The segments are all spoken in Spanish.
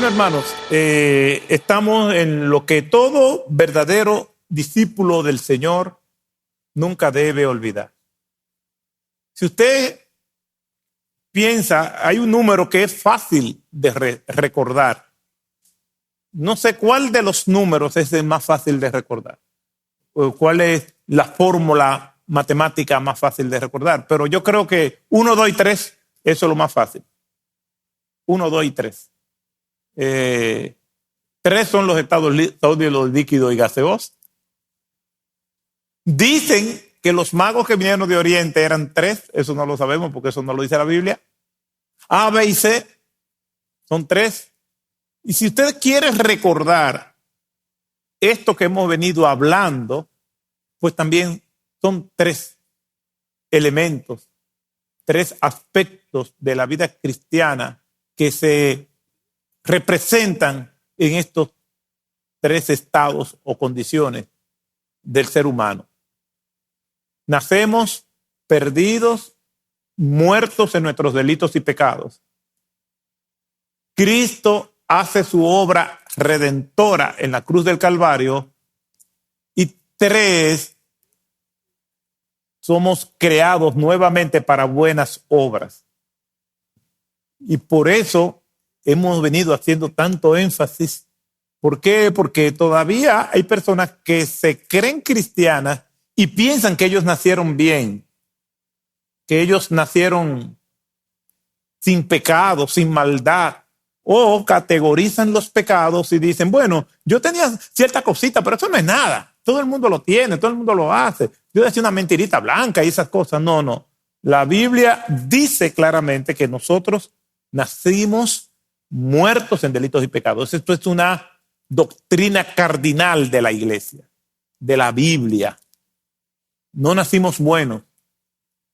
Bueno, hermanos, estamos en lo que todo verdadero discípulo del Señor nunca debe olvidar. Si usted piensa, hay un número que es fácil de recordar. No sé cuál de los números es el más fácil de recordar, o cuál es la fórmula matemática más fácil de recordar, pero yo creo que 1, 2 y 3, eso es lo más fácil. 1, 2 y 3. 3 son los estados sólidos, líquidos y gaseosos. Dicen que los magos que vinieron de Oriente eran 3, eso no lo sabemos porque eso no lo dice la Biblia. A, B y C son 3. Y si usted quiere recordar esto que hemos venido hablando, pues también son 3 elementos, 3 aspectos de la vida cristiana que se representan en estos 3 estados o condiciones del ser humano. Nacemos perdidos, muertos en nuestros delitos y pecados. Cristo hace su obra redentora en la cruz del Calvario. Y 3, somos creados nuevamente para buenas obras. Y por eso hemos venido haciendo tanto énfasis. ¿Por qué? Porque todavía hay personas que se creen cristianas y piensan que ellos nacieron bien, que ellos nacieron sin pecado, sin maldad, o categorizan los pecados y dicen, bueno, yo tenía cierta cosita, pero eso no es nada. Todo el mundo lo tiene, todo el mundo lo hace. Yo decía una mentirita blanca y esas cosas. No. La Biblia dice claramente que nosotros nacimos muertos en delitos y pecados. Esto es una doctrina cardinal de la iglesia, de la Biblia. No nacimos buenos.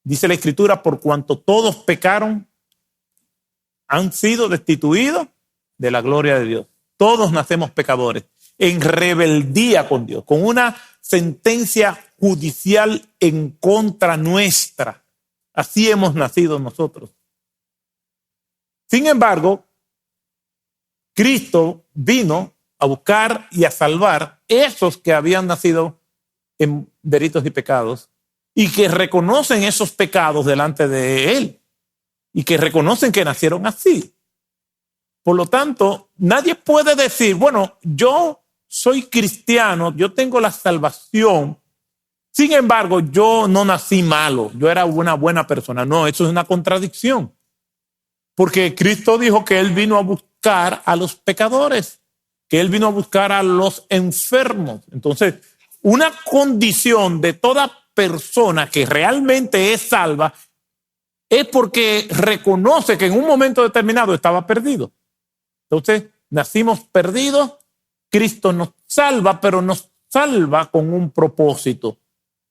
Dice la Escritura, por cuanto todos pecaron, han sido destituidos de la gloria de Dios. Todos nacemos pecadores, en rebeldía con Dios, con una sentencia judicial en contra nuestra. Así hemos nacido nosotros. Sin embargo, Cristo vino a buscar y a salvar esos que habían nacido en delitos y pecados y que reconocen esos pecados delante de Él y que reconocen que nacieron así. Por lo tanto, nadie puede decir, bueno, yo soy cristiano, yo tengo la salvación, sin embargo, yo no nací malo, yo era una buena persona. No, eso es una contradicción. Porque Cristo dijo que Él vino a buscar a los pecadores, que Él vino a buscar a los enfermos. Entonces, una condición de toda persona que realmente es salva es porque reconoce que en un momento determinado estaba perdido. Entonces, nacimos perdidos, Cristo nos salva, pero nos salva con un propósito.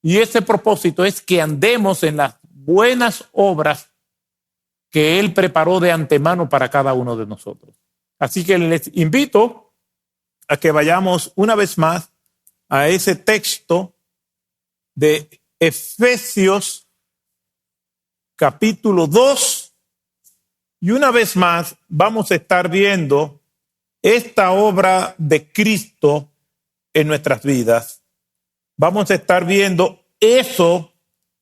Y ese propósito es que andemos en las buenas obras que Él preparó de antemano para cada uno de nosotros. Así que les invito a que vayamos una vez más a ese texto de Efesios capítulo 2 y una vez más vamos a estar viendo esta obra de Cristo en nuestras vidas. Vamos a estar viendo eso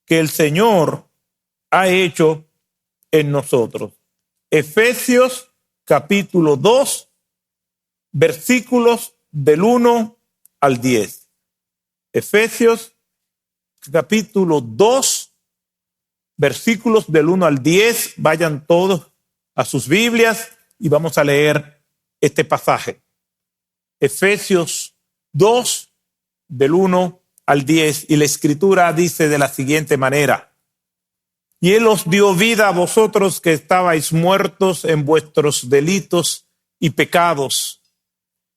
que el Señor ha hecho en nosotros. Efesios capítulo 2, versículos del 1 al 10. Efesios capítulo 2, versículos del 1 al 10. Vayan todos a sus Biblias y vamos a leer este pasaje. Efesios 2, del 1 al 10. Y la Escritura dice de la siguiente manera: y Él os dio vida a vosotros que estabais muertos en vuestros delitos y pecados,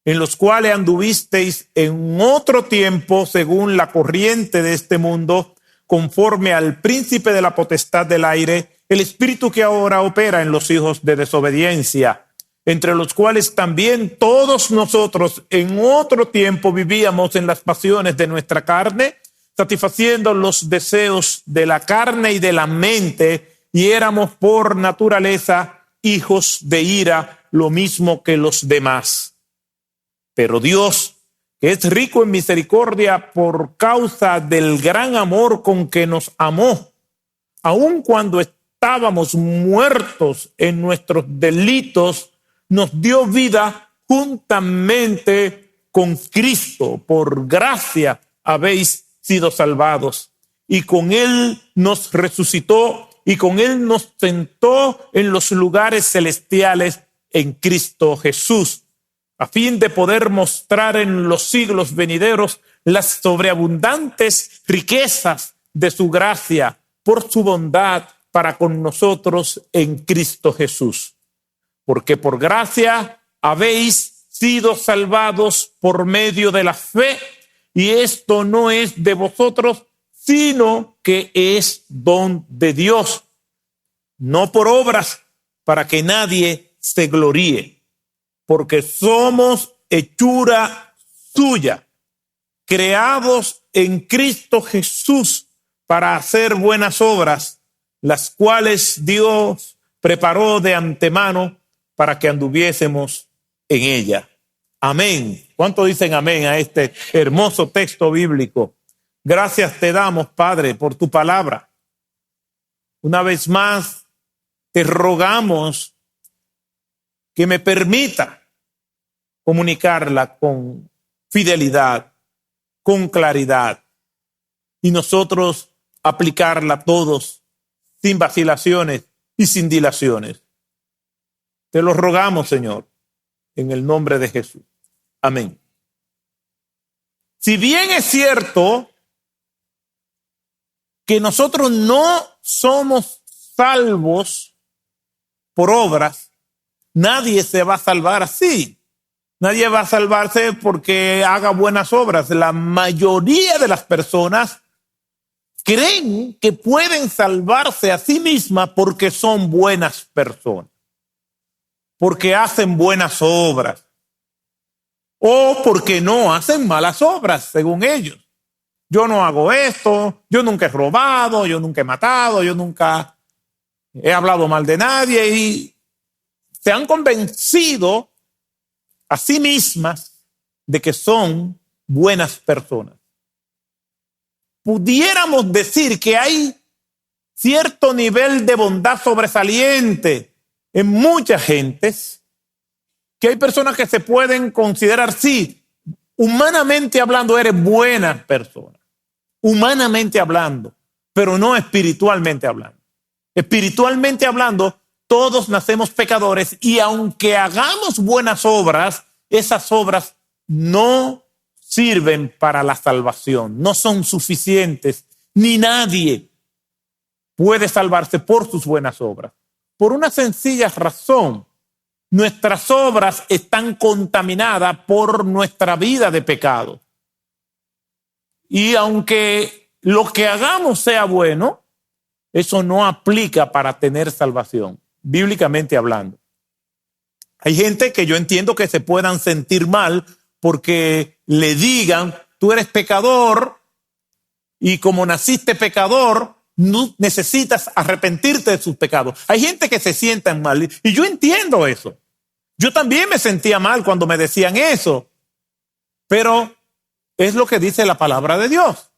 en los cuales anduvisteis en otro tiempo según la corriente de este mundo, conforme al príncipe de la potestad del aire, el espíritu que ahora opera en los hijos de desobediencia, entre los cuales también todos nosotros en otro tiempo vivíamos en las pasiones de nuestra carne, satisfaciendo los deseos de la carne y de la mente, y éramos por naturaleza hijos de ira, lo mismo que los demás. Pero Dios, que es rico en misericordia por causa del gran amor con que nos amó, aun cuando estábamos muertos en nuestros delitos, nos dio vida juntamente con Cristo. Por gracia habéis sido salvados. Y con Él nos resucitó y con Él nos sentó en los lugares celestiales en Cristo Jesús, a fin de poder mostrar en los siglos venideros las sobreabundantes riquezas de su gracia por su bondad para con nosotros en Cristo Jesús. Porque por gracia habéis sido salvados por medio de la fe, y esto no es de vosotros, sino que es don de Dios, no por obras, para que nadie se gloríe, porque somos hechura suya, creados en Cristo Jesús para hacer buenas obras, las cuales Dios preparó de antemano para que anduviésemos en ella. Amén. ¿Cuánto dicen amén a este hermoso texto bíblico? Gracias te damos, Padre, por tu palabra. Una vez más, te rogamos que me permita comunicarla con fidelidad, con claridad, y nosotros aplicarla todos sin vacilaciones y sin dilaciones. Te lo rogamos, Señor, en el nombre de Jesús. Amén. Si bien es cierto que nosotros no somos salvos por obras, nadie se va a salvar así. Nadie va a salvarse porque haga buenas obras. La mayoría de las personas creen que pueden salvarse a sí mismas porque son buenas personas, porque hacen buenas obras, o porque no hacen malas obras, según ellos. Yo no hago esto, yo nunca he robado, yo nunca he matado, yo nunca he hablado mal de nadie, y se han convencido a sí mismas de que son buenas personas. Pudiéramos decir que hay cierto nivel de bondad sobresaliente en muchas gentes, que hay personas que se pueden considerar, sí, humanamente hablando eres buena persona, humanamente hablando, pero no espiritualmente hablando. Espiritualmente hablando, todos nacemos pecadores, y aunque hagamos buenas obras, esas obras no sirven para la salvación, no son suficientes, ni nadie puede salvarse por sus buenas obras. Por una sencilla razón: nuestras obras están contaminadas por nuestra vida de pecado. Y aunque lo que hagamos sea bueno, eso no aplica para tener salvación, bíblicamente hablando. Hay gente que yo entiendo que se puedan sentir mal porque le digan, tú eres pecador, y como naciste pecador, no necesitas arrepentirte de sus pecados. Hay gente que se sienta mal, y yo entiendo eso. Yo también me sentía mal cuando me decían eso, pero es lo que dice la palabra de Dios.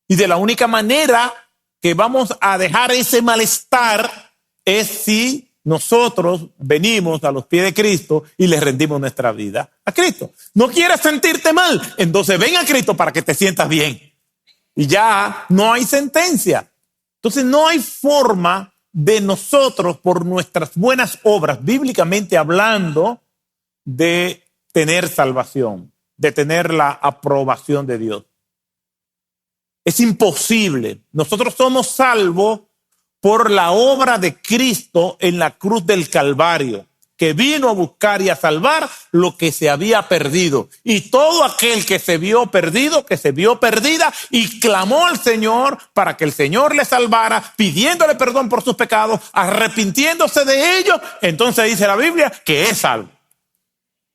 Y de la única manera que vamos a dejar ese malestar es si nosotros venimos a los pies de Cristo y le rendimos nuestra vida a Cristo. ¿No quieres sentirte mal? Entonces ven a Cristo para que te sientas bien. Y ya no hay sentencia. Entonces no hay forma de nosotros, por nuestras buenas obras, bíblicamente hablando, de tener salvación, de tener la aprobación de Dios. Es imposible. Nosotros somos salvos por la obra de Cristo en la cruz del Calvario, que vino a buscar y a salvar lo que se había perdido. Y todo aquel que se vio perdido, que se vio perdida, y clamó al Señor para que el Señor le salvara, pidiéndole perdón por sus pecados, arrepintiéndose de ellos, entonces dice la Biblia que es salvo.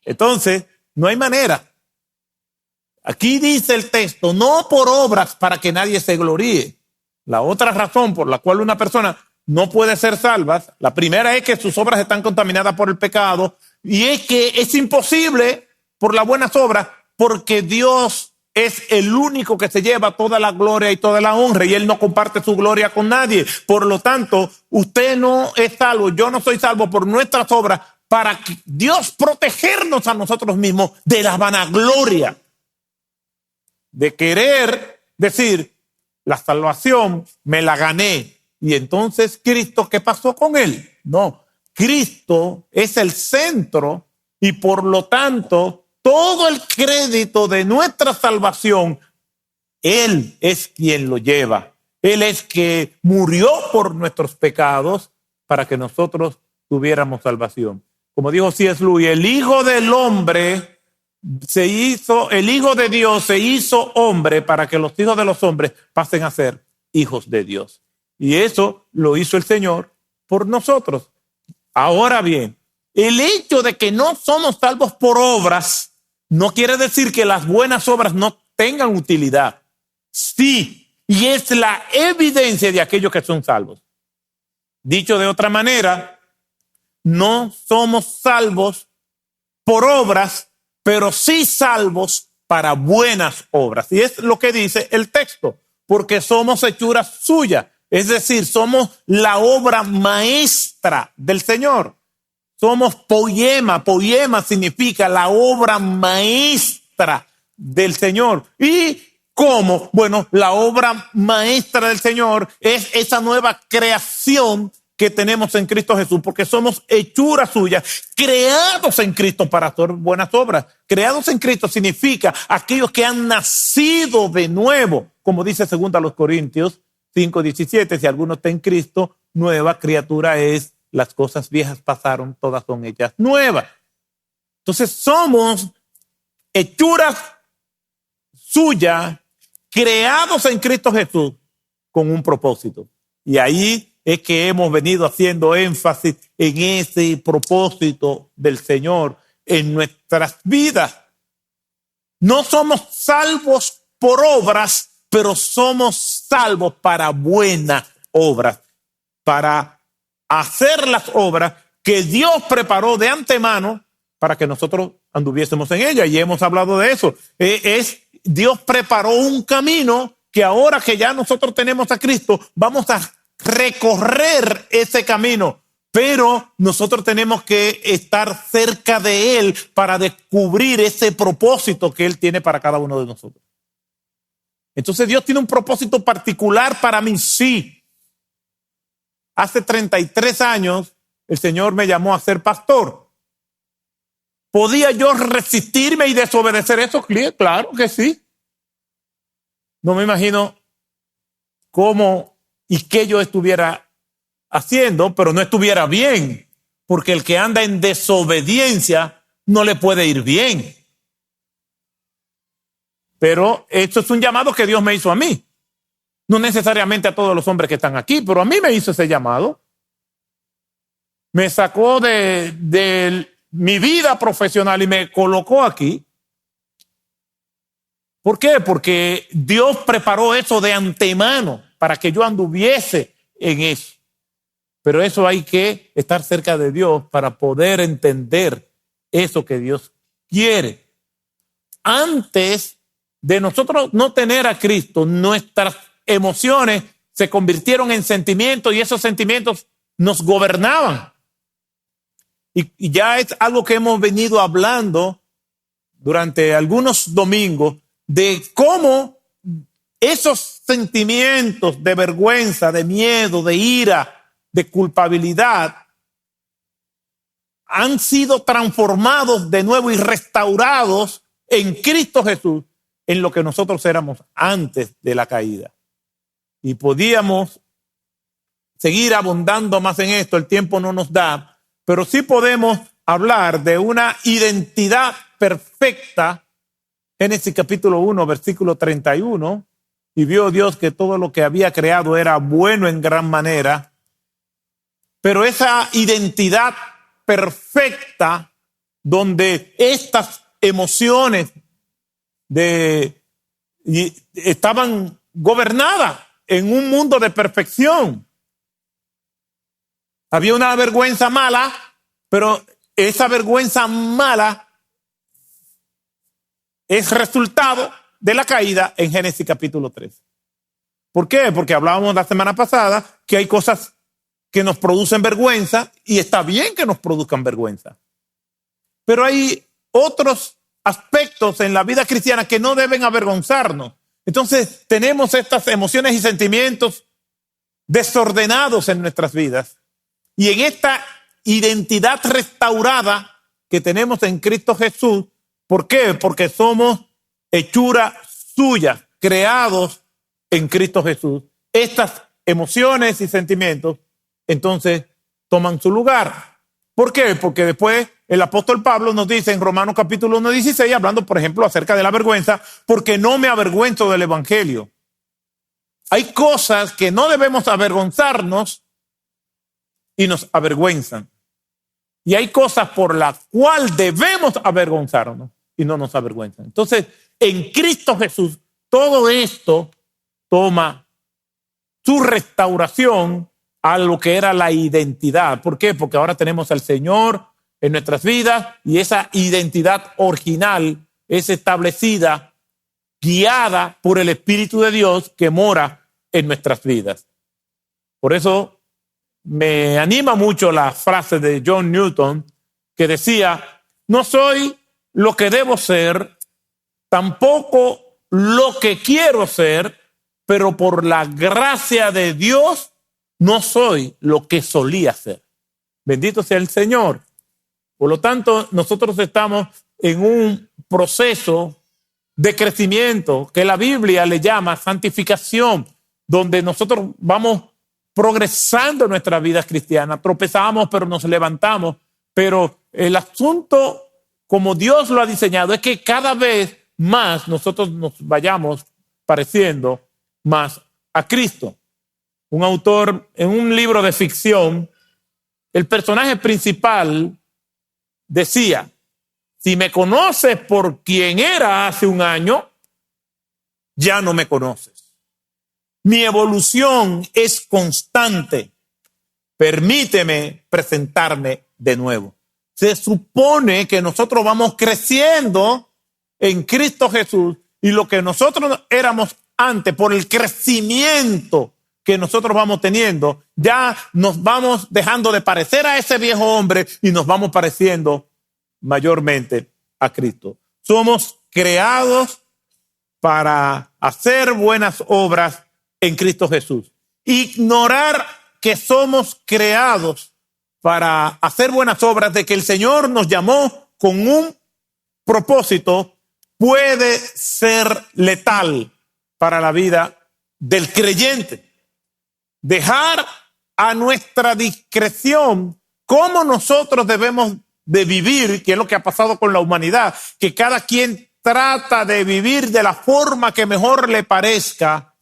Entonces, no hay manera. Aquí dice el texto, no por obras para que nadie se gloríe. La otra razón por la cual una persona no puede ser salva, la primera es que sus obras están contaminadas por el pecado. Y es que es imposible por las buenas obras, porque Dios es el único que se lleva toda la gloria y toda la honra, y Él no comparte su gloria con nadie. Por lo tanto, usted no es salvo, yo no soy salvo por nuestras obras, para que Dios protegernos a nosotros mismos de la vanagloria, de querer decir, la salvación me la gané. Y entonces, ¿Cristo qué pasó con Él? No, Cristo es el centro y por lo tanto, todo el crédito de nuestra salvación, Él es quien lo lleva. Él es que murió por nuestros pecados para que nosotros tuviéramos salvación. Como dijo C.S. Lewis, el Hijo del Hombre el Hijo de Dios se hizo hombre para que los hijos de los hombres pasen a ser hijos de Dios. Y eso lo hizo el Señor por nosotros. Ahora bien, el hecho de que no somos salvos por obras no quiere decir que las buenas obras no tengan utilidad. Sí, y es la evidencia de aquellos que son salvos. Dicho de otra manera, no somos salvos por obras, pero sí salvos para buenas obras. Y es lo que dice el texto, porque somos hechuras suyas. Es decir, somos la obra maestra del Señor. Somos poema. Poema significa la obra maestra del Señor. ¿Y cómo? Bueno, la obra maestra del Señor es esa nueva creación que tenemos en Cristo Jesús, porque somos hechuras suyas, creados en Cristo para hacer buenas obras. Creados en Cristo significa aquellos que han nacido de nuevo, como dice 2 Corintios 5:17, si alguno está en Cristo, nueva criatura es, las cosas viejas pasaron, todas son hechas nuevas. Entonces somos hechuras suyas, creados en Cristo Jesús con un propósito. Y ahí es que hemos venido haciendo énfasis en ese propósito del Señor en nuestras vidas. No somos salvos por obras, pero somos salvos para buenas obras, para hacer las obras que Dios preparó de antemano para que nosotros anduviésemos en ella. Y hemos hablado de eso. Dios preparó un camino que ahora que ya nosotros tenemos a Cristo, vamos a recorrer ese camino. Pero nosotros tenemos que estar cerca de Él para descubrir ese propósito que Él tiene para cada uno de nosotros. Entonces Dios tiene un propósito particular para mí, sí. Hace 33 años el Señor me llamó a ser pastor. ¿Podía yo resistirme y desobedecer eso? Claro que sí. No me imagino cómo y qué yo estuviera haciendo, pero no estuviera bien, porque el que anda en desobediencia no le puede ir bien. Pero esto es un llamado que Dios me hizo a mí. No necesariamente a todos los hombres que están aquí, pero a mí me hizo ese llamado. Me sacó de mi vida profesional y me colocó aquí. ¿Por qué? Porque Dios preparó eso de antemano para que yo anduviese en eso. Pero eso hay que estar cerca de Dios para poder entender eso que Dios quiere. Antes de nosotros no tener a Cristo, nuestras emociones se convirtieron en sentimientos y esos sentimientos nos gobernaban. Y ya es algo que hemos venido hablando durante algunos domingos de cómo esos sentimientos de vergüenza, de miedo, de ira, de culpabilidad han sido transformados de nuevo y restaurados en Cristo Jesús, en lo que nosotros éramos antes de la caída. Y podíamos seguir abundando más en esto, el tiempo no nos da, pero sí podemos hablar de una identidad perfecta. Génesis capítulo 1, versículo 31, y vio Dios que todo lo que había creado era bueno en gran manera, pero esa identidad perfecta donde estas emociones estaban gobernadas en un mundo de perfección. Había una vergüenza mala, pero esa vergüenza mala es resultado de la caída en Génesis capítulo 3. ¿Por qué? Porque hablábamos la semana pasada que hay cosas que nos producen vergüenza y está bien que nos produzcan vergüenza. Pero hay otros aspectos en la vida cristiana que no deben avergonzarnos. Entonces tenemos estas emociones y sentimientos desordenados en nuestras vidas. Y en esta identidad restaurada que tenemos en Cristo Jesús, ¿por qué? Porque somos hechura suya, creados en Cristo Jesús. Estas emociones y sentimientos entonces toman su lugar. ¿Por qué? Porque después el apóstol Pablo nos dice en Romanos capítulo 1:16, hablando por ejemplo acerca de la vergüenza, porque no me avergüenzo del evangelio. Hay cosas que no debemos avergonzarnos y nos avergüenzan. Y hay cosas por las cuales debemos avergonzarnos y no nos avergüenzan. Entonces, en Cristo Jesús, todo esto toma su restauración a lo que era la identidad. ¿Por qué? Porque ahora tenemos al Señor en nuestras vidas y esa identidad original es establecida, guiada por el Espíritu de Dios que mora en nuestras vidas. Por eso me anima mucho la frase de John Newton que decía: no soy lo que debo ser, tampoco lo que quiero ser, pero por la gracia de Dios no soy lo que solía ser. Bendito sea el Señor. Por lo tanto, nosotros estamos en un proceso de crecimiento que la Biblia le llama santificación, donde nosotros vamos progresando en nuestra vida cristiana. Tropezamos, pero nos levantamos. Pero el asunto, como Dios lo ha diseñado, es que cada vez más nosotros nos vayamos pareciendo más a Cristo. Un autor en un libro de ficción, el personaje principal decía: si me conoces por quien era hace un año, ya no me conoces. Mi evolución es constante. Permíteme presentarme de nuevo. Se supone que nosotros vamos creciendo en Cristo Jesús y lo que nosotros éramos antes, por el crecimiento que nosotros vamos teniendo, ya nos vamos dejando de parecer a ese viejo hombre y nos vamos pareciendo mayormente a Cristo. Somos creados para hacer buenas obras en Cristo Jesús. Ignorar que somos creados para hacer buenas obras, de que el Señor nos llamó con un propósito, puede ser letal para la vida del creyente. Dejar a nuestra discreción cómo nosotros debemos de vivir, que es lo que ha pasado con la humanidad, que cada quien trata de vivir de la forma que mejor le parezca,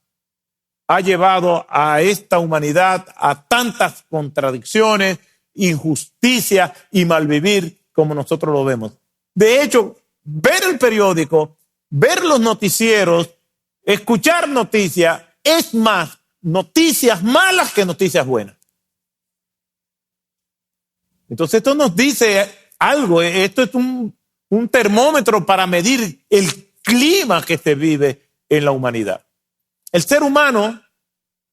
ha llevado a esta humanidad a tantas contradicciones, injusticias y malvivir como nosotros lo vemos. De hecho, ver el periódico, ver los noticieros, escuchar noticias, es más noticias malas que noticias buenas. Entonces esto nos dice algo, esto es un termómetro para medir el clima que se vive en la humanidad. El ser humano,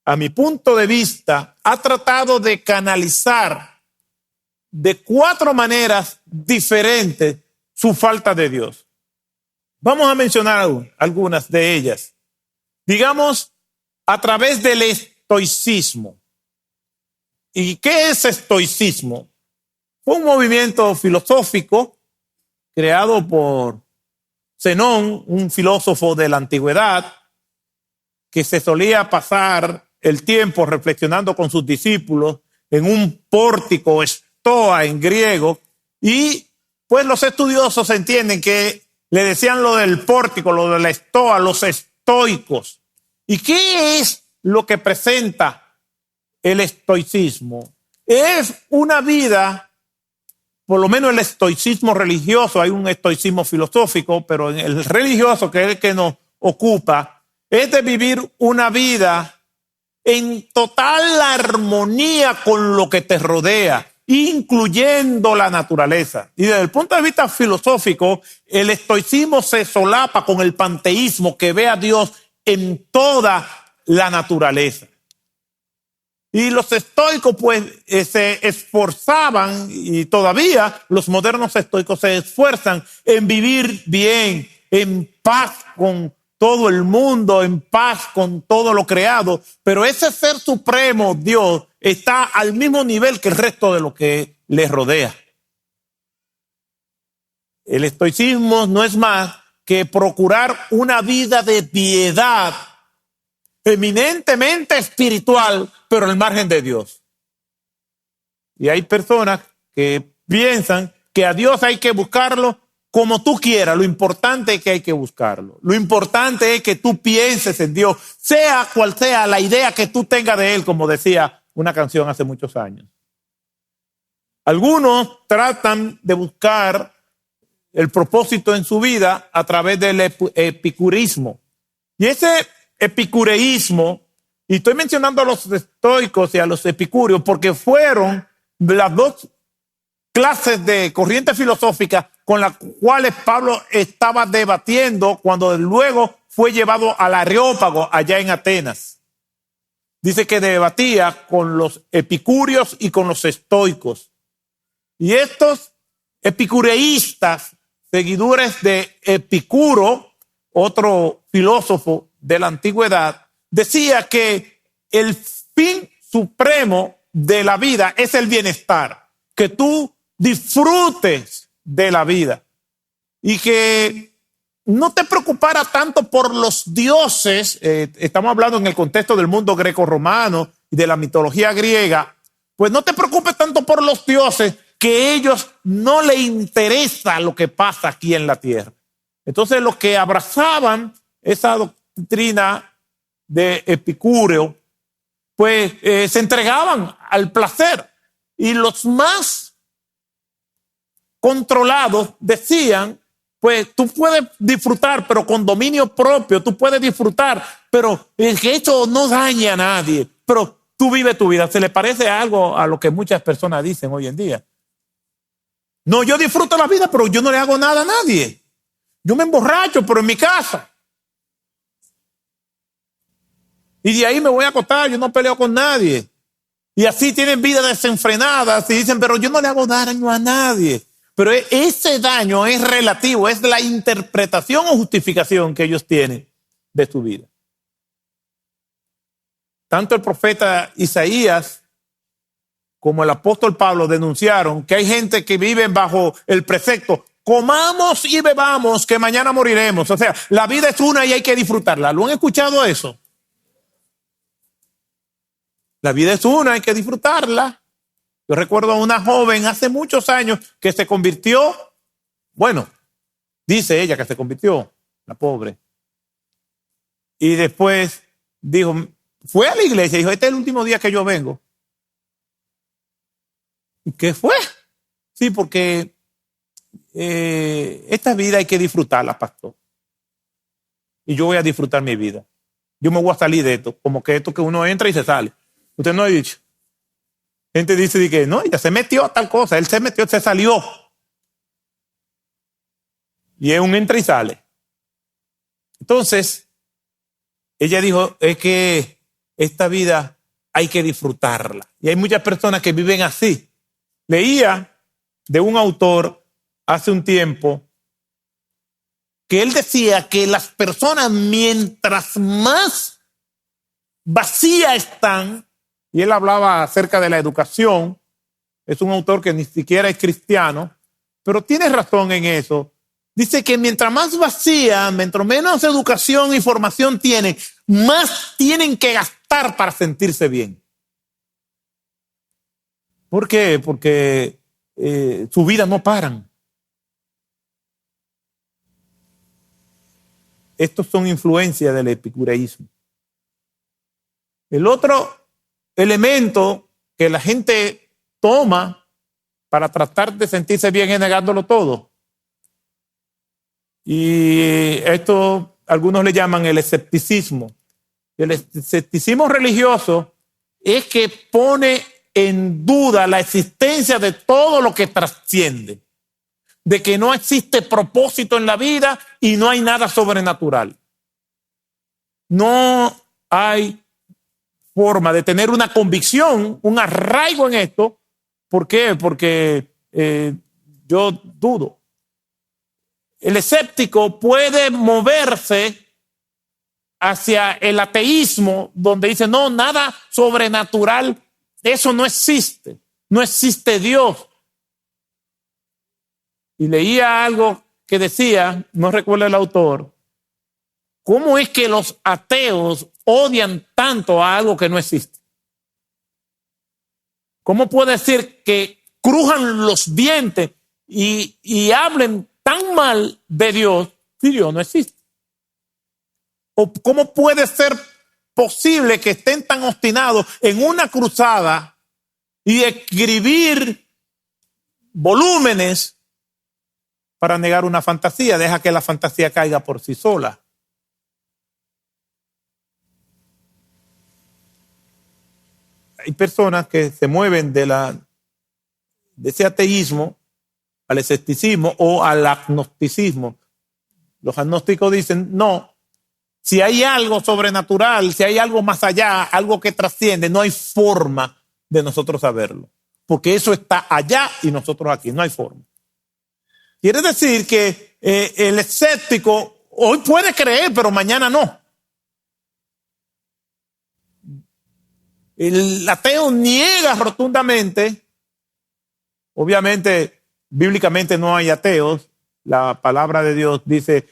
a mi punto de vista, ha tratado de canalizar de 4 maneras diferentes su falta de Dios. Vamos a mencionar algunas de ellas. Digamos, a través del estoicismo. ¿Y qué es estoicismo? Fue un movimiento filosófico creado por Zenón, un filósofo de la antigüedad, que se solía pasar el tiempo reflexionando con sus discípulos en un pórtico, estoa en griego, y pues los estudiosos entienden que le decían lo del pórtico, lo de la estoa, los estoicos. ¿Y qué es lo que presenta el estoicismo? Es una vida, por lo menos el estoicismo religioso, hay un estoicismo filosófico, pero en el religioso, que es el que nos ocupa, es de vivir una vida en total armonía con lo que te rodea. incluyendo la naturaleza. Y desde el punto de vista filosófico, el estoicismo se solapa con el panteísmo, que ve a Dios en toda la naturaleza. Y los estoicos pues se esforzaban, y todavía los modernos estoicos se esfuerzan en vivir bien, en paz con todo el mundo, en paz con todo lo creado, pero ese ser supremo, Dios, está al mismo nivel que el resto de lo que le rodea. El estoicismo no es más que procurar una vida de piedad eminentemente espiritual, pero al margen de Dios. Y hay personas que piensan que a Dios hay que buscarlo como tú quieras. Lo importante es que hay que buscarlo. Lo importante es que tú pienses en Dios, sea cual sea la idea que tú tengas de Él, como decía una canción hace muchos años. Algunos tratan de buscar el propósito en su vida a través del epicurismo. Y ese epicureísmo, y estoy mencionando a los estoicos y a los epicúreos porque fueron las dos clases de corrientes filosóficas con las cuales Pablo estaba debatiendo cuando luego fue llevado al Areópago allá en Atenas. Dice que debatía con los epicúreos y con los estoicos. Y estos epicureístas, seguidores de Epicuro, otro filósofo de la antigüedad, decía que el fin supremo de la vida es el bienestar, que tú disfrutes de la vida y que no te preocupara tanto por los dioses. Estamos hablando en el contexto del mundo greco-romano y de la mitología griega. Pues no te preocupes tanto por los dioses, que a ellos no les interesa lo que pasa aquí en la tierra. Entonces los que abrazaban esa doctrina de Epicúreo, pues se entregaban al placer, y los más controlados decían, pues tú puedes disfrutar, pero con dominio propio, tú puedes disfrutar, pero el que esto no daña a nadie, pero tú vives tu vida. ¿Se le parece algo a lo que muchas personas dicen hoy en día? No, yo disfruto la vida, pero yo no le hago nada a nadie. Yo me emborracho, pero en mi casa. Y de ahí me voy a acostar, yo no peleo con nadie. Y así tienen vidas desenfrenadas y dicen, pero yo no le hago daño a nadie. Pero ese daño es relativo, es la interpretación o justificación que ellos tienen de su vida. Tanto el profeta Isaías como el apóstol Pablo denunciaron que hay gente que vive bajo el precepto: comamos y bebamos, que mañana moriremos. O sea, la vida es una y hay que disfrutarla. ¿Lo han escuchado eso? La vida es una, hay que disfrutarla. Yo recuerdo a una joven hace muchos años que se convirtió, bueno, dice ella que se convirtió, la pobre. Y después dijo, fue a la iglesia y dijo, este es el último día que yo vengo. ¿Y qué fue? Sí, porque esta vida hay que disfrutarla, pastor. Y yo voy a disfrutar mi vida. Yo me voy a salir de esto, como que esto que uno entra y se sale. Usted no ha dicho. Gente dice que no, ya se metió a tal cosa, él se metió, se salió. Y es un entra y sale. Entonces, ella dijo, es que esta vida hay que disfrutarla. Y hay muchas personas que viven así. Leía de un autor hace un tiempo que él decía que las personas, mientras más vacías están, y él hablaba acerca de la educación, es un autor que ni siquiera es cristiano, pero tiene razón en eso. Dice que mientras más vacía, mientras menos educación y formación tienen, más tienen que gastar para sentirse bien. ¿Por qué? Porque su vida no paran. Estos son influencias del epicureísmo. El otro elemento que la gente toma para tratar de sentirse bien es negándolo todo. Y esto algunos le llaman el escepticismo. El escepticismo religioso es que pone en duda la existencia de todo lo que trasciende, de que no existe propósito en la vida y no hay nada sobrenatural. No hay forma de tener una convicción, un arraigo en esto. ¿Por qué? Porque yo dudo. El escéptico puede moverse hacia el ateísmo, donde dice, no, nada sobrenatural, eso no existe Dios. Y leía algo que decía, no recuerdo el autor, ¿cómo es que los ateos odian tanto a algo que no existe? ¿Cómo puede ser que crujan los dientes y hablen tan mal de Dios si Dios no existe? ¿O cómo puede ser posible que estén tan obstinados en una cruzada y escribir volúmenes para negar una fantasía? Deja que la fantasía caiga por sí sola. Hay personas que se mueven de ese ateísmo al escepticismo o al agnosticismo. Los agnósticos dicen, no, si hay algo sobrenatural, si hay algo más allá, algo que trasciende, no hay forma de nosotros saberlo, porque eso está allá y nosotros aquí, no hay forma. Quiere decir que el escéptico hoy puede creer, pero mañana no. El ateo niega rotundamente. Obviamente, bíblicamente no hay ateos. La palabra de Dios dice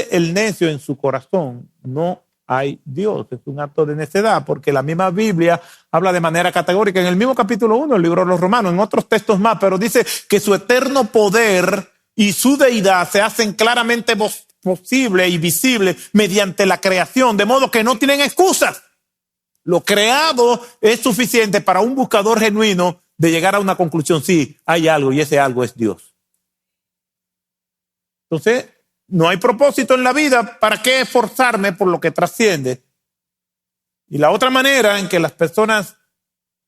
el necio en su corazón, no hay Dios. Es un acto de necedad, porque la misma Biblia habla de manera categórica en el mismo capítulo 1 del libro de los Romanos, en otros textos más, pero dice que su eterno poder y su deidad se hacen claramente posible y visible mediante la creación, de modo que no tienen excusas. Lo creado es suficiente para un buscador genuino de llegar a una conclusión. Sí, hay algo y ese algo es Dios. Entonces, no hay propósito en la vida. ¿Para qué esforzarme por lo que trasciende? Y la otra manera en que las personas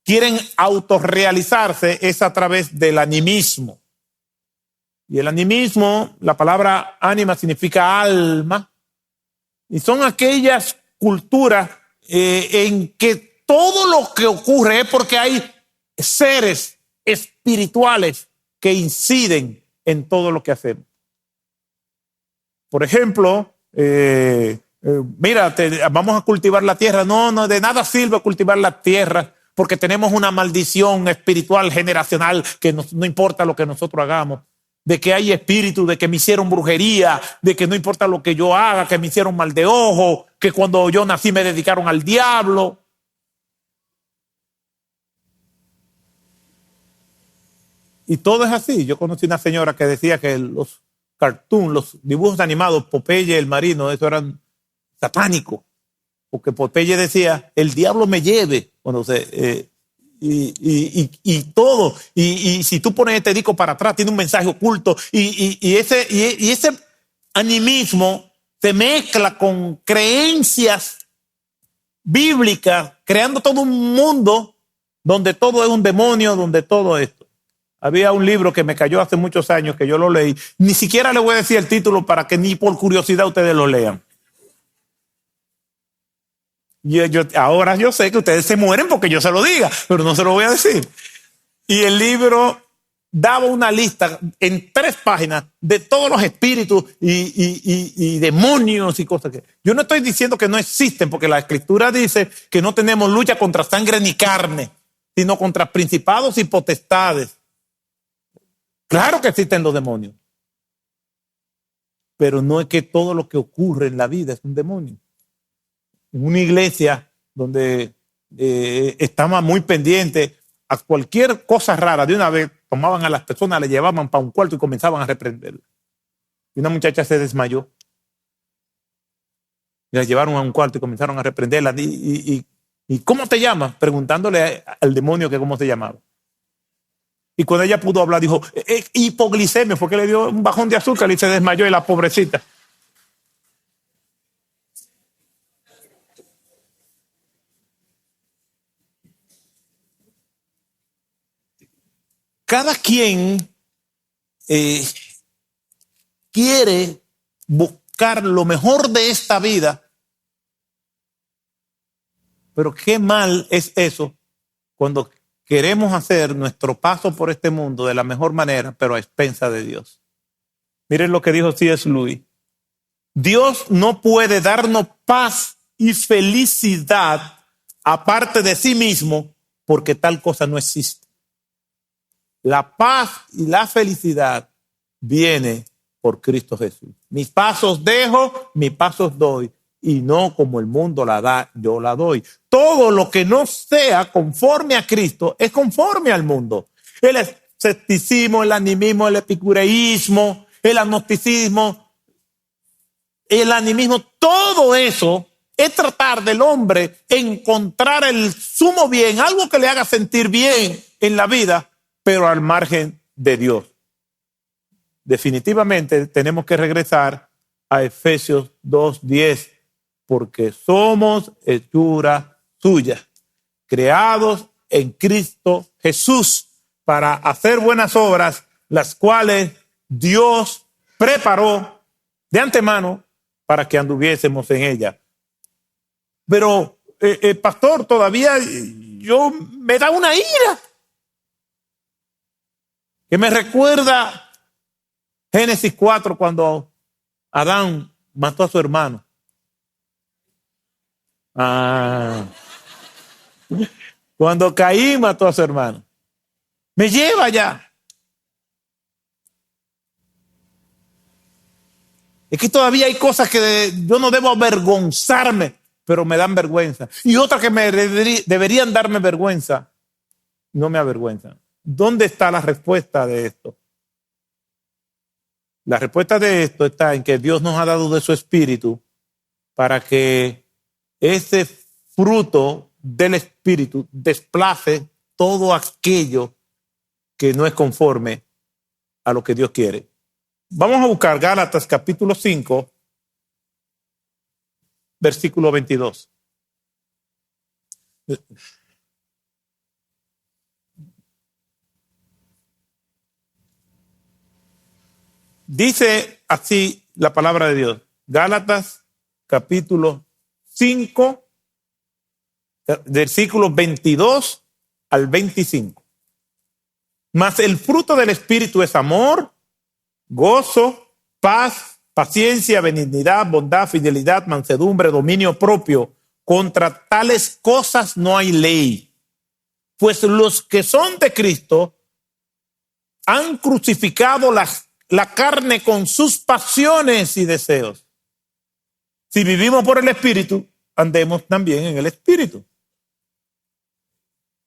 quieren autorrealizarse es a través del animismo. Y el animismo, la palabra ánima significa alma, y son aquellas culturas en que todo lo que ocurre es porque hay seres espirituales que inciden en todo lo que hacemos. Por ejemplo, mira, vamos a cultivar la tierra. No, de nada sirve cultivar la tierra porque tenemos una maldición espiritual generacional que no importa lo que nosotros hagamos. De que hay espíritu, de que me hicieron brujería, de que no importa lo que yo haga, que me hicieron mal de ojo, que cuando yo nací me dedicaron al diablo. Y todo es así. Yo conocí una señora que decía que los cartoons, los dibujos animados, Popeye el marino, eso eran satánicos. Porque Popeye decía, el diablo me lleve. Bueno, y todo. Y si tú pones este disco para atrás, tiene un mensaje oculto. Y ese animismo se mezcla con creencias bíblicas, creando todo un mundo donde todo es un demonio, donde todo esto. Había un libro que me cayó hace muchos años que yo lo leí. Ni siquiera le voy a decir el título para que ni por curiosidad ustedes lo lean. Ahora yo sé que ustedes se mueren porque yo se lo diga, pero no se lo voy a decir. Y el libro daba una lista en 3 páginas de todos los espíritus y demonios y cosas que... Yo no estoy diciendo que no existen, porque la Escritura dice que no tenemos lucha contra sangre ni carne, sino contra principados y potestades. Claro que existen los demonios, pero no es que todo lo que ocurre en la vida es un demonio. En una iglesia donde estaba muy pendiente a cualquier cosa rara, de una vez tomaban a las personas, le llevaban para un cuarto y comenzaban a reprenderla. Y una muchacha se desmayó. Y la llevaron a un cuarto y comenzaron a reprenderla. ¿Y cómo te llamas? Preguntándole al demonio que cómo se llamaba. Y cuando ella pudo hablar, dijo, hipoglicemia, porque le dio un bajón de azúcar y se desmayó, y la pobrecita. cada quien quiere buscar lo mejor de esta vida, pero qué mal es eso cuando queremos hacer nuestro paso por este mundo de la mejor manera, pero a expensa de Dios. Miren lo que dijo C.S. Lewis. Dios no puede darnos paz y felicidad aparte de sí mismo, porque tal cosa no existe. La paz y la felicidad viene por Cristo Jesús. Mis pasos dejo, mis pasos doy, y no como el mundo la da, yo la doy. Todo lo que no sea conforme a Cristo es conforme al mundo. El escepticismo, el animismo, el epicureísmo, el agnosticismo, el animismo, todo eso es tratar del hombre encontrar el sumo bien, algo que le haga sentir bien en la vida, pero al margen de Dios. Definitivamente tenemos que regresar a Efesios 2:10, porque somos hechura suya, creados en Cristo Jesús para hacer buenas obras, las cuales Dios preparó de antemano para que anduviésemos en ellas. Pero, pastor, todavía me da una ira que me recuerda Génesis 4, cuando Adán mató a su hermano. Cuando Caín mató a su hermano. Me lleva ya. Es que todavía hay cosas que yo no debo avergonzarme, pero me dan vergüenza. Y otras que deberían darme vergüenza, no me avergüenzan. ¿Dónde está la respuesta de esto? La respuesta de esto está en que Dios nos ha dado de su espíritu para que ese fruto del espíritu desplace todo aquello que no es conforme a lo que Dios quiere. Vamos a buscar Gálatas capítulo 5, versículo 22. Dice así la palabra de Dios. Gálatas capítulo 5, versículos 22 al 25. Mas el fruto del Espíritu es amor, gozo, paz, paciencia, benignidad, bondad, fidelidad, mansedumbre, dominio propio. Contra tales cosas no hay ley. Pues los que son de Cristo han crucificado la carne con sus pasiones y deseos. Si vivimos por el Espíritu, andemos también en el Espíritu.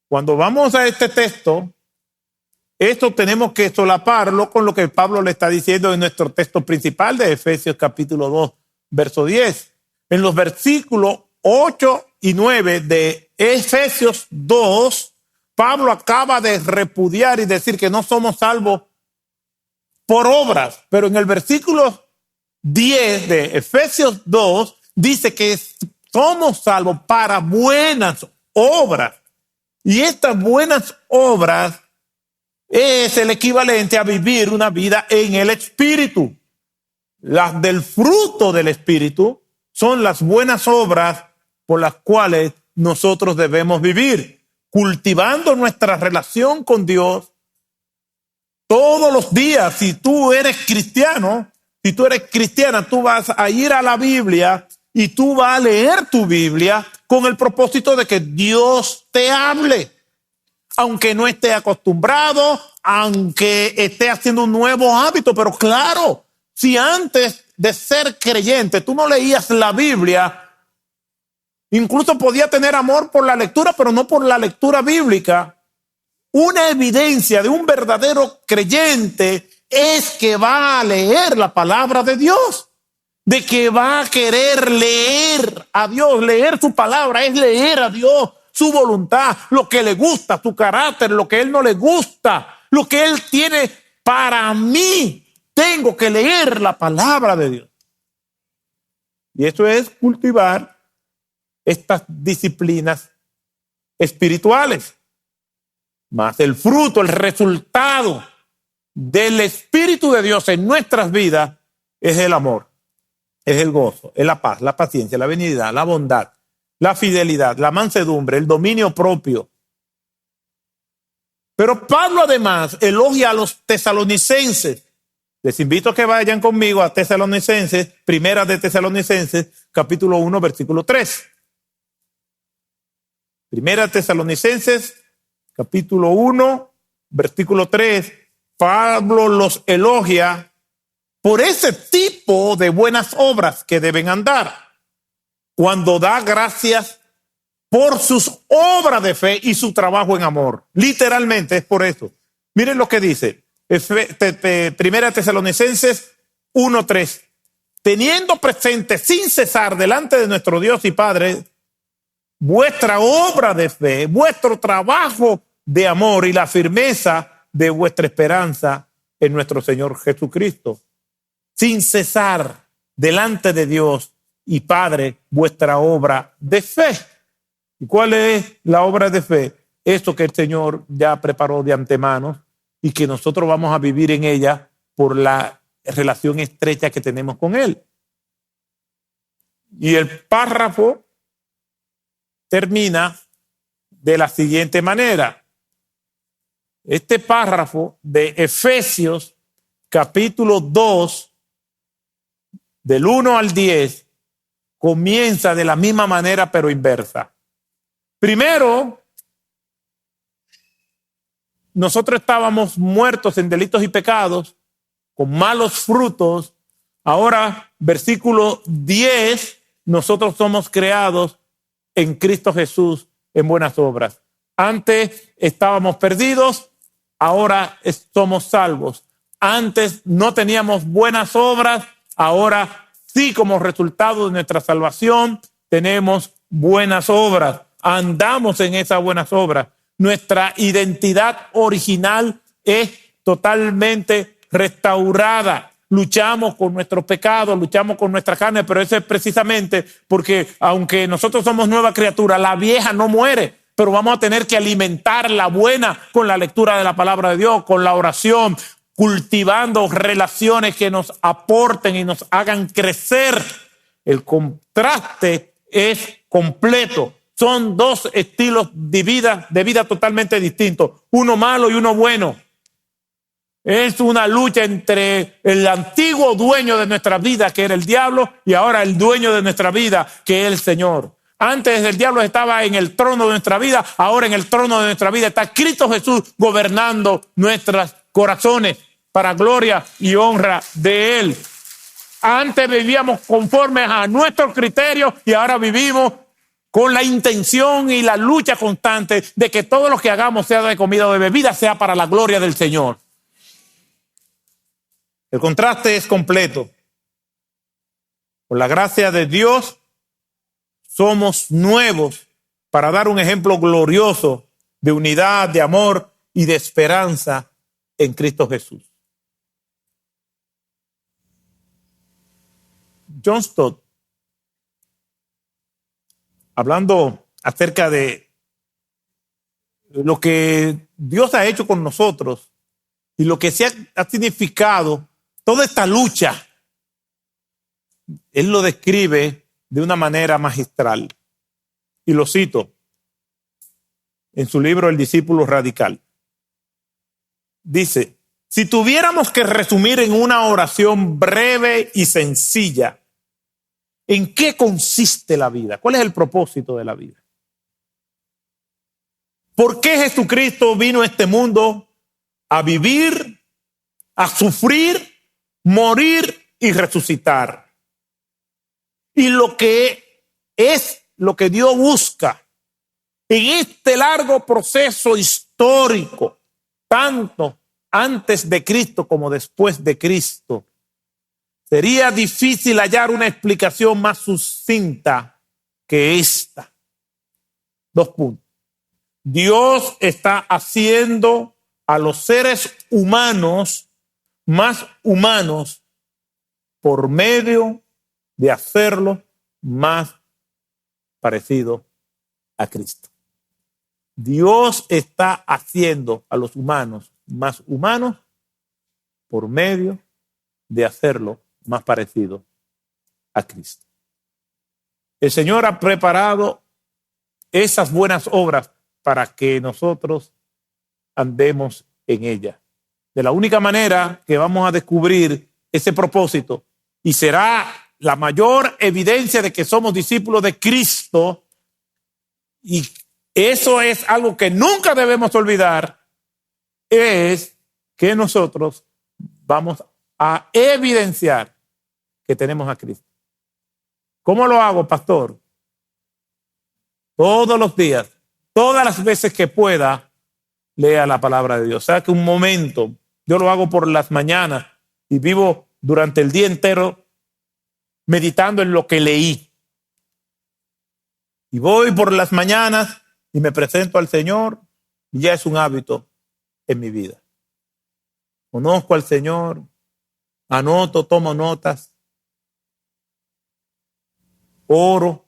Cuando vamos a este texto, esto tenemos que solaparlo con lo que Pablo le está diciendo en nuestro texto principal de Efesios capítulo 2, verso 10. En los versículos 8 y 9 de Efesios 2, Pablo acaba de repudiar y decir que no somos salvos por obras, pero en el versículo 10 de Efesios 2 dice que somos salvos para buenas obras. Y estas buenas obras es el equivalente a vivir una vida en el Espíritu. Las del fruto del Espíritu son las buenas obras por las cuales nosotros debemos vivir, cultivando nuestra relación con Dios todos los días. Si tú eres cristiano, si tú eres cristiana, tú vas a ir a la Biblia y tú vas a leer tu Biblia con el propósito de que Dios te hable. Aunque no esté acostumbrado, aunque esté haciendo un nuevo hábito, pero claro, si antes de ser creyente tú no leías la Biblia, incluso podía tener amor por la lectura, pero no por la lectura bíblica. Una evidencia de un verdadero creyente es que va a leer la palabra de Dios, de que va a querer leer a Dios. Leer su palabra es leer a Dios, su voluntad, lo que le gusta, su carácter, lo que él no le gusta, lo que él tiene para mí. Tengo que leer la palabra de Dios. Y eso es cultivar estas disciplinas espirituales. Mas el fruto, el resultado del Espíritu de Dios en nuestras vidas es el amor, es el gozo, es la paz, la paciencia, la benignidad, la bondad, la fidelidad, la mansedumbre, el dominio propio. Pero Pablo además elogia a los tesalonicenses. Les invito a que vayan conmigo a Tesalonicenses, primera de Tesalonicenses, capítulo 1, versículo 3. Primera de Tesalonicenses, capítulo 1, versículo 3. Pablo los elogia por ese tipo de buenas obras que deben andar, cuando da gracias por sus obras de fe y su trabajo en amor. Literalmente es por eso. Miren lo que dice. Primera Tesalonicenses 1:3. Teniendo presente sin cesar delante de nuestro Dios y Padre vuestra obra de fe, vuestro trabajo de amor y la firmeza de vuestra esperanza en nuestro Señor Jesucristo. Sin cesar delante de Dios y Padre vuestra obra de fe. ¿Y cuál es la obra de fe? Esto que el Señor ya preparó de antemano y que nosotros vamos a vivir en ella por la relación estrecha que tenemos con Él. Y el párrafo termina de la siguiente manera. Este párrafo de Efesios, capítulo 2, del 1 al 10, comienza de la misma manera pero inversa. Primero, nosotros estábamos muertos en delitos y pecados, con malos frutos. Ahora, versículo 10, nosotros somos creados en Cristo Jesús en buenas obras. Antes estábamos perdidos, ahora somos salvos. Antes no teníamos buenas obras, ahora sí, como resultado de nuestra salvación, tenemos buenas obras. Andamos en esas buenas obras. Nuestra identidad original es totalmente restaurada. Luchamos con nuestros pecados, luchamos con nuestra carne, pero eso es precisamente porque aunque nosotros somos nueva criatura, la vieja no muere, pero vamos a tener que alimentar la buena con la lectura de la palabra de Dios, con la oración, cultivando relaciones que nos aporten y nos hagan crecer. El contraste es completo. Son dos estilos de vida totalmente distintos, uno malo y uno bueno. Es una lucha entre el antiguo dueño de nuestra vida, que era el diablo, y ahora el dueño de nuestra vida, que es el Señor. Antes el diablo estaba en el trono de nuestra vida, ahora en el trono de nuestra vida está Cristo Jesús gobernando nuestros corazones para gloria y honra de Él. Antes vivíamos conforme a nuestros criterios y ahora vivimos con la intención y la lucha constante de que todo lo que hagamos, sea de comida o de bebida, sea para la gloria del Señor. El contraste es completo. Por la gracia de Dios, somos nuevos para dar un ejemplo glorioso de unidad, de amor y de esperanza en Cristo Jesús. John Stott, hablando acerca de lo que Dios ha hecho con nosotros y lo que se ha significado toda esta lucha, él lo describe de una manera magistral. Y lo cito en su libro El discípulo radical. Dice, si tuviéramos que resumir en una oración breve y sencilla, ¿en qué consiste la vida? ¿Cuál es el propósito de la vida? ¿Por qué Jesucristo vino a este mundo a vivir, a sufrir, morir y resucitar? Y lo que es lo que Dios busca en este largo proceso histórico, tanto antes de Cristo como después de Cristo, sería difícil hallar una explicación más sucinta que esta. 2 puntos. Dios está haciendo a los seres humanos más humanos por medio de hacerlo más parecido a Cristo. Dios está haciendo a los humanos más humanos por medio de hacerlo más parecido a Cristo. El Señor ha preparado esas buenas obras para que nosotros andemos en ellas. De la única manera que vamos a descubrir ese propósito, y será la mayor evidencia de que somos discípulos de Cristo, y eso es algo que nunca debemos olvidar, es que nosotros vamos a evidenciar que tenemos a Cristo. ¿Cómo lo hago, pastor? Todos los días, todas las veces que pueda, lea la palabra de Dios. Saque un momento. Yo lo hago por las mañanas y vivo durante el día entero meditando en lo que leí. Y voy por las mañanas y me presento al Señor, y ya es un hábito en mi vida. Conozco al Señor, anoto, tomo notas, oro.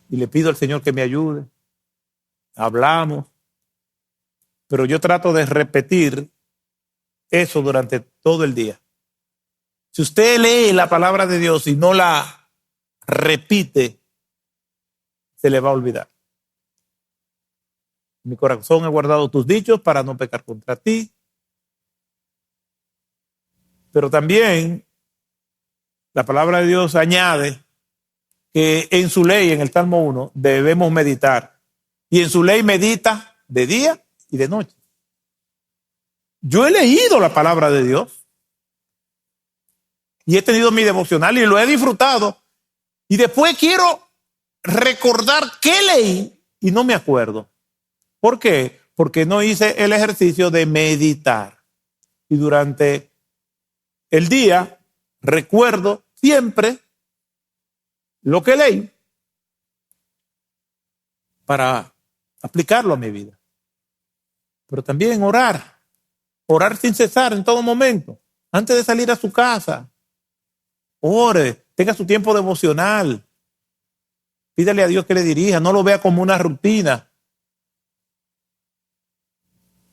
Y le pido al Señor que me ayude. Hablamos. Pero yo trato de repetir eso durante todo el día. Si usted lee la palabra de Dios y no la repite, se le va a olvidar. En mi corazón he guardado tus dichos para no pecar contra ti. Pero también la palabra de Dios añade que en su ley, en el Salmo 1, debemos meditar. Y en su ley medita de día y de noche. Yo he leído la palabra de Dios y he tenido mi devocional y lo he disfrutado. Y después quiero recordar qué leí y no me acuerdo. ¿Por qué? Porque no hice el ejercicio de meditar. Y durante el día recuerdo siempre lo que leí para aplicarlo a mi vida. Pero también orar sin cesar en todo momento. Antes de salir a su casa, ore, tenga su tiempo devocional. Pídale a Dios que le dirija, no lo vea como una rutina.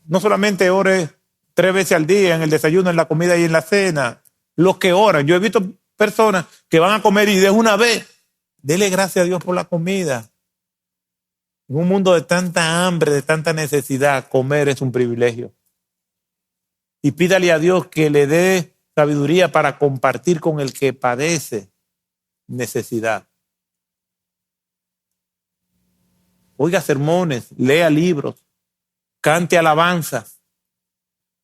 No solamente ore 3 veces al día, en el desayuno, en la comida y en la cena. Los que oran, yo he visto personas que van a comer y de una vez, dele gracias a Dios por la comida. En un mundo de tanta hambre, de tanta necesidad, comer es un privilegio. Y pídale a Dios que le dé sabiduría para compartir con el que padece necesidad. Oiga sermones, lea libros, cante alabanzas,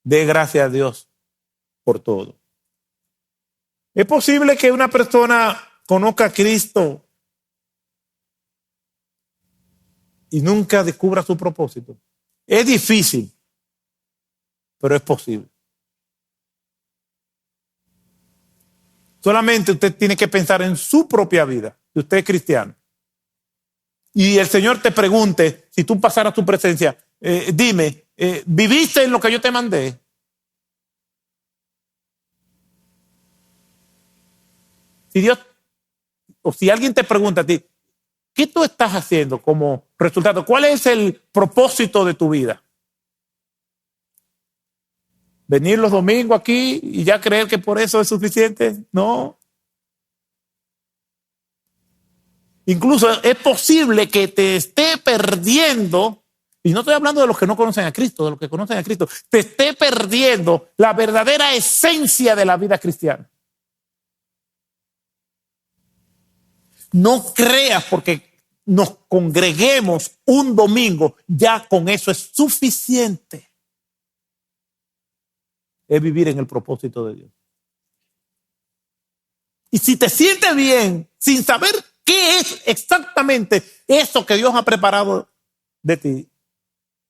dé gracias a Dios por todo. ¿Es posible que una persona conozca a Cristo y nunca descubra su propósito? Es difícil, pero es posible. Solamente usted tiene que pensar en su propia vida, si usted es cristiano. Y el Señor te pregunte, si tú pasaras tu presencia, dime, ¿viviste en lo que yo te mandé? Si Dios, o si alguien te pregunta a ti, ¿qué tú estás haciendo como resultado? ¿Cuál es el propósito de tu vida? ¿Venir los domingos aquí y ya creer que por eso es suficiente? No. Incluso es posible que te esté perdiendo, y no estoy hablando de los que no conocen a Cristo, de los que conocen a Cristo, te esté perdiendo la verdadera esencia de la vida cristiana. No creas porque nos congreguemos un domingo, ya con eso es suficiente. Es vivir en el propósito de Dios. Y si te sientes bien, sin saber qué es exactamente eso que Dios ha preparado de ti,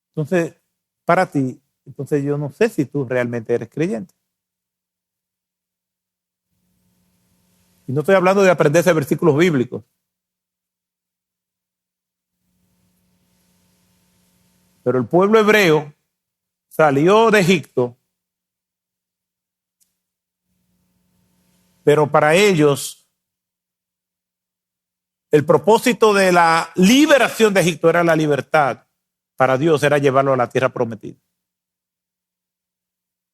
entonces, para ti, entonces yo no sé si tú realmente eres creyente. Y no estoy hablando de aprenderse versículos bíblicos. Pero el pueblo hebreo salió de Egipto, pero para ellos El propósito de la liberación de Egipto era la libertad. Para Dios era llevarlo a la tierra prometida.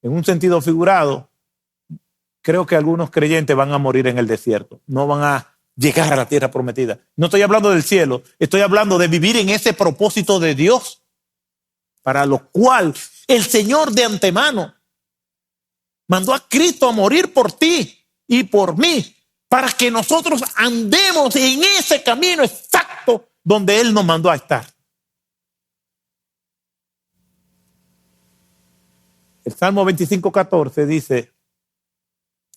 En un sentido figurado, creo que algunos creyentes van a morir en el desierto. No van a llegar a la tierra prometida. No estoy hablando del cielo, estoy hablando de vivir en ese propósito de Dios, para lo cual el Señor de antemano mandó a Cristo a morir por ti y por mí, para que nosotros andemos en ese camino exacto donde Él nos mandó a estar. El Salmo 25:14 dice: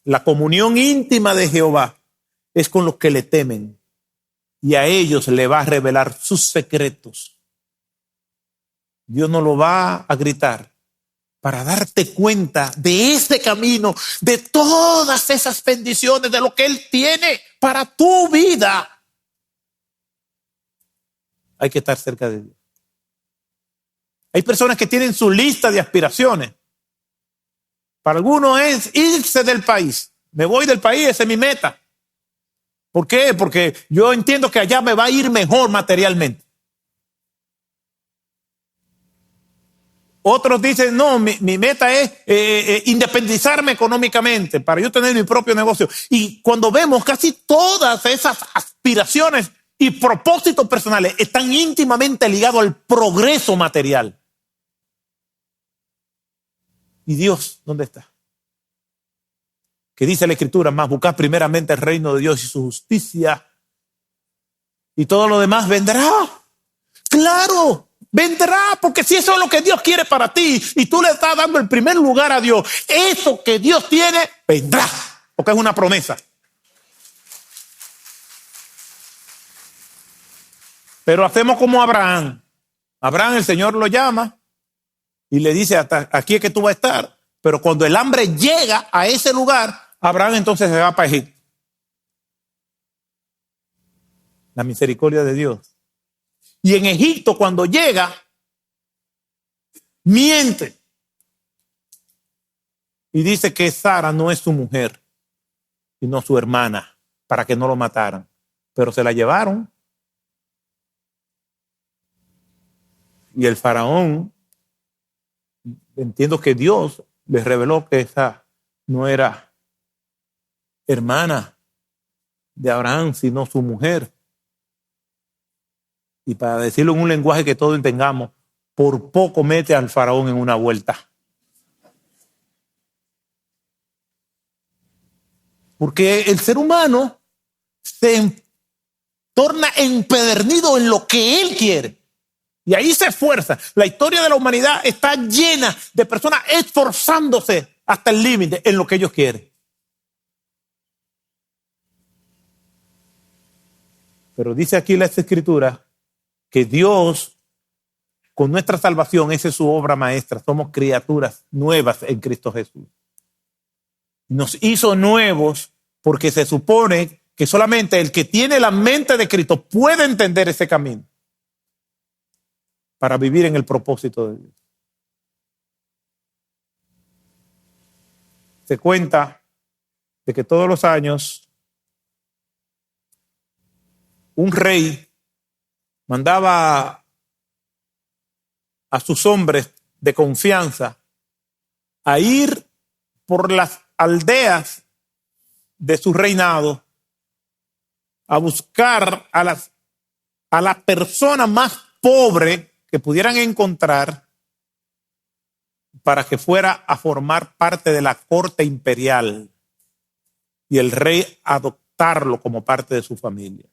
la comunión íntima de Jehová es con los que le temen, y a ellos le va a revelar sus secretos. Dios nos lo va a gritar para darte cuenta de ese camino, de todas esas bendiciones, de lo que Él tiene para tu vida. Hay que estar cerca de Dios. Hay personas que tienen su lista de aspiraciones. Para algunos es irse del país. Me voy del país, esa es mi meta. ¿Por qué? Porque yo entiendo que allá me va a ir mejor materialmente. Otros dicen, no, mi meta es independizarme económicamente para yo tener mi propio negocio. Y cuando vemos casi todas esas aspiraciones y propósitos personales están íntimamente ligados al progreso material. ¿Y Dios dónde está? Que dice la Escritura, más buscad primeramente el reino de Dios y su justicia, y todo lo demás vendrá. Claro, vendrá, porque si eso es lo que Dios quiere para ti y tú le estás dando el primer lugar a Dios, eso que Dios tiene vendrá, porque es una promesa. Pero hacemos como Abraham. Abraham, el Señor lo llama y le dice, hasta aquí es que tú vas a estar. Pero cuando el hambre llega a ese lugar, Abraham entonces se va para Egipto. La misericordia de Dios. Y en Egipto, cuando llega, miente. Y dice que Sara no es su mujer, sino su hermana, para que no lo mataran. Pero se la llevaron. Y el faraón, entiendo que Dios les reveló que esa no era hermana de Abraham, sino su mujer. Y para decirlo en un lenguaje que todos entendamos, por poco mete al faraón en una vuelta. Porque el ser humano se torna empedernido en lo que él quiere. Y ahí se esfuerza. La historia de la humanidad está llena de personas esforzándose hasta el límite en lo que ellos quieren. Pero dice aquí la Escritura que Dios, con nuestra salvación, esa es su obra maestra. Somos criaturas nuevas en Cristo Jesús. Nos hizo nuevos porque se supone que solamente el que tiene la mente de Cristo puede entender ese camino para vivir en el propósito de Dios. Se cuenta de que todos los años un rey mandaba a sus hombres de confianza a ir por las aldeas de su reinado a buscar a la persona más pobre que pudieran encontrar para que fuera a formar parte de la corte imperial y el rey adoptarlo como parte de su familia.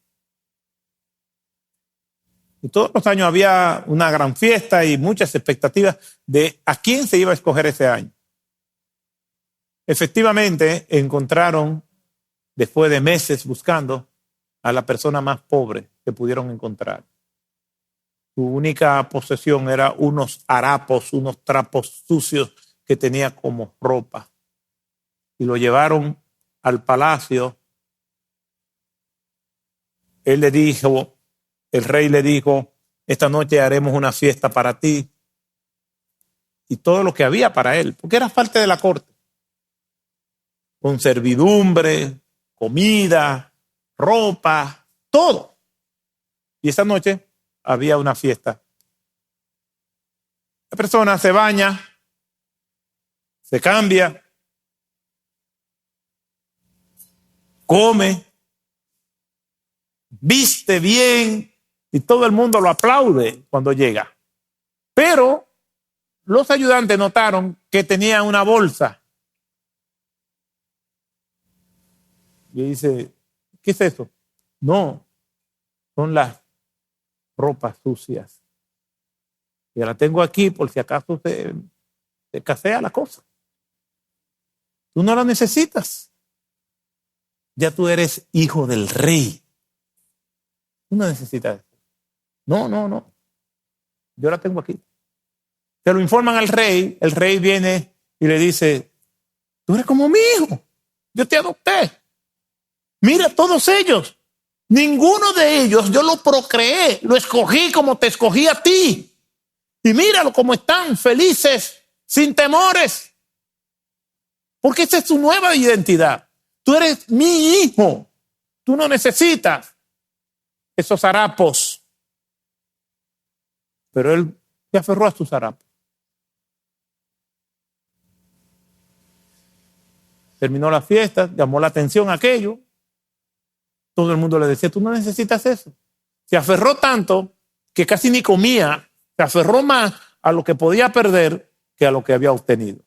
Y todos los años había una gran fiesta y muchas expectativas de a quién se iba a escoger ese año. Efectivamente, encontraron, después de meses buscando, a la persona más pobre que pudieron encontrar. Su única posesión era unos harapos, unos trapos sucios que tenía como ropa. Y lo llevaron al palacio. El rey le dijo, esta noche haremos una fiesta para ti. Y todo lo que había para él, porque era parte de la corte. Con servidumbre, comida, ropa, todo. Y esa noche había una fiesta. La persona se baña, se cambia, come, viste bien y todo el mundo lo aplaude cuando llega. Pero los ayudantes notaron que tenía una bolsa. Y dice, ¿qué es eso? No, son las ropas sucias. Y la tengo aquí por si acaso se escasea la cosa. Tú no la necesitas. Ya tú eres hijo del rey. Tú no necesitas eso. No. Yo la tengo aquí. Se lo informan al rey. El rey viene y le dice, tú eres como mi hijo. Yo te adopté. Mira todos ellos. Ninguno de ellos yo lo procreé. Lo escogí como te escogí a ti. Y míralo cómo están, felices, sin temores. Porque esa es su nueva identidad. Tú eres mi hijo. Tú no necesitas esos harapos. Pero él se aferró a sus harapos. Terminó la fiesta, llamó la atención a aquello. Todo el mundo le decía, tú no necesitas eso. Se aferró tanto que casi ni comía. Se aferró más a lo que podía perder que a lo que había obtenido.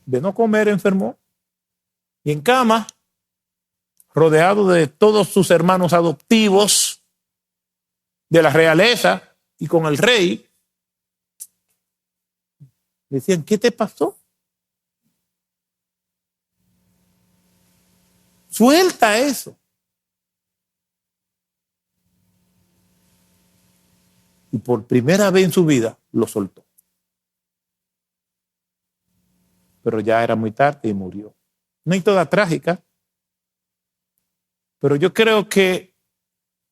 De no comer enfermó. Y en cama, rodeado de todos sus hermanos adoptivos, de la realeza y con el rey, decían, ¿qué te pasó? Suelta eso. Y por primera vez en su vida lo soltó. Pero ya era muy tarde y murió. Una historia trágica, pero yo creo que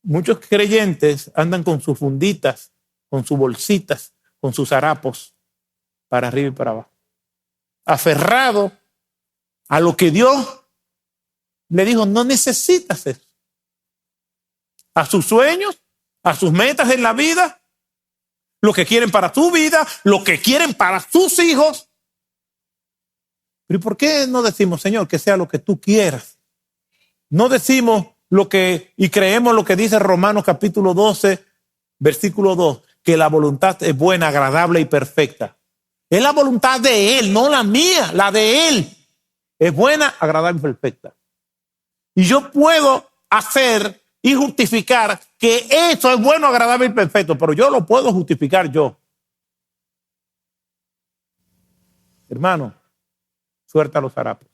muchos creyentes andan con sus funditas, con sus bolsitas, con sus harapos, para arriba y para abajo. Aferrado a lo que Dios le dijo, no necesitas eso. A sus sueños, a sus metas en la vida, lo que quieren para tu vida, lo que quieren para sus hijos. Pero ¿y por qué no decimos, Señor, que sea lo que tú quieras? No decimos lo que, y creemos lo que dice Romanos capítulo 12, versículo 2, que la voluntad es buena, agradable y perfecta. Es la voluntad de Él, no la mía, la de Él. Es buena, agradable y perfecta. Y yo puedo hacer y justificar que eso es bueno, agradable y perfecto, pero yo lo puedo justificar yo. Hermano, suelta los harapos.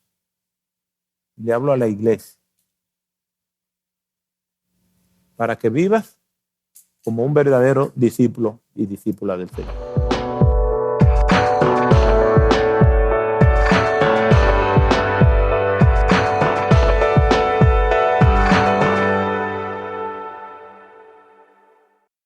Le hablo a la iglesia. Para que vivas como un verdadero discípulo y discípula del Señor.